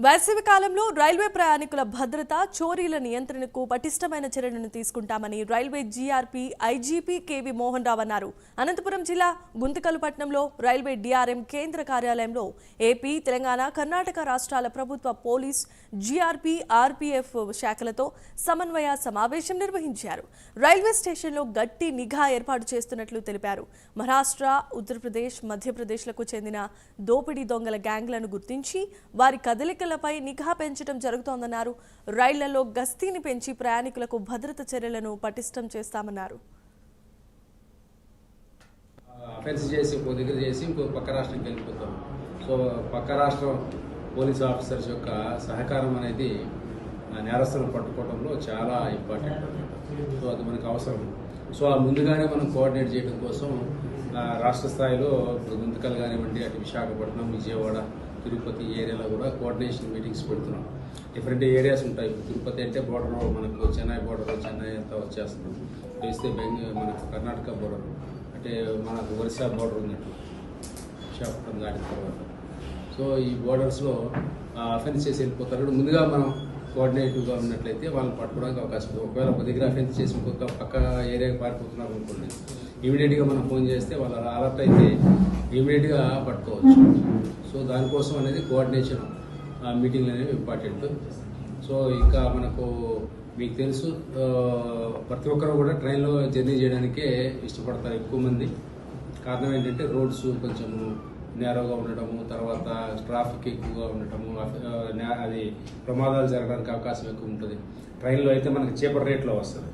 వేసవి కాలంలో రైల్వే ప్రయాణికుల భద్రత, చోరీల నియంత్రణకు పటిష్టమైన చర్యలను తీసుకుంటామని railway GRP IGP K V Mohan Rao అన్నారు. అనంతపురం జిల్లా గుంతకల్పట్నంలో రైల్వే డిఆర్ఎం కేంద్ర కార్యాలయంలో ఏపీ, తెలంగాణ, కర్ణాటక రాష్ట్రాల ప్రభుత్వ పోలీస్, జీఆర్పీ, ఆర్పీఎఫ్ శాఖలతో సమన్వయ సమావేశం నిర్వహించారు. రైల్వే స్టేషన్లో గట్టి నిఘా ఏర్పాటు చేస్తున్నట్లు తెలిపారు. మహారాష్ట్ర, ఉత్తరప్రదేశ్, మధ్యప్రదేశ్లకు చెందిన దోపిడీ దొంగల గ్యాంగ్లను గుర్తించి వారి కదలికలపై నిఘా పెంచడం జరుగుతోందన్నారు. రైళ్లలో గస్తీని పెంచి ప్రయాణికులకు భద్రత చర్యలను పటిష్టం చేస్తామన్నారు. అఫెన్స్ చేసి ఇంకో దగ్గర చేసి ఇంకో పక్క రాష్ట్రానికి వెళ్ళిపోతాం. సో పక్క రాష్ట్రం పోలీస్ ఆఫీసర్స్ యొక్క సహకారం అనేది నేరస్తులను పట్టుకోవడంలో చాలా ఇంపార్టెంట్. సో అది మనకు అవసరం. సో ముందుగానే మనం కోఆర్డినేట్ చేయడం కోసం రాష్ట్ర స్థాయిలో ఇప్పుడు గుంతకల్ కానివ్వండి, అటు విశాఖపట్నం, విజయవాడ, తిరుపతి ఏరియాలో కూడా కోఆర్డినేషన్ మీటింగ్స్ పెడుతున్నాం. డిఫరెంట్ ఏరియాస్ ఉంటాయి. ఇప్పుడు తిరుపతి అంటే బోర్డర్ మనకు చెన్నై బోర్డర్, చెన్నై అంతా వచ్చేస్తున్నాం. వేస్తే మనకు కర్ణాటక బోర్డర్ అంటే మనకు ఒరిస్సా బోర్డర్ ఉన్నట్టు విశాఖపట్నం దాటిన తర్వాత. సో ఈ బోర్డర్స్లో అఫెన్స్ చేసి వెళ్ళిపోతారు. ముందుగా మనం కోఆర్డినేటివ్గా ఉన్నట్లయితే వాళ్ళని పట్టుకోవడానికి అవకాశం ఉంది. ఒకవేళ ఒక దగ్గర అఫెన్స్ చేసి ఇంకొక పక్క ఏరియాకి పారిపోతున్నారు అనుకోండి, ఇమీడియట్గా మనం ఫోన్ చేస్తే వాళ్ళు అలర్ట్ అయితే ఇమీడియట్గా పట్టుకోవచ్చు. సో దానికోసం అనేది కోఆర్డినేషన్ మీటింగ్లు అనేవి ఇంపార్టెంట్. సో ఇంకా మనకు మీకు తెలుసు, ప్రతి ఒక్కరు కూడా ట్రైన్లో జర్నీ చేయడానికే ఇష్టపడతారు ఎక్కువ మంది. కారణం ఏంటంటే రోడ్స్ కొంచెము నేరోగా ఉండటము, తర్వాత ట్రాఫిక్ ఎక్కువగా ఉండటము, అది ప్రమాదాలు జరగడానికి అవకాశం ఎక్కువ ఉంటుంది. ట్రైన్లో అయితే మనకి చీపర్ రేట్లో వస్తుంది.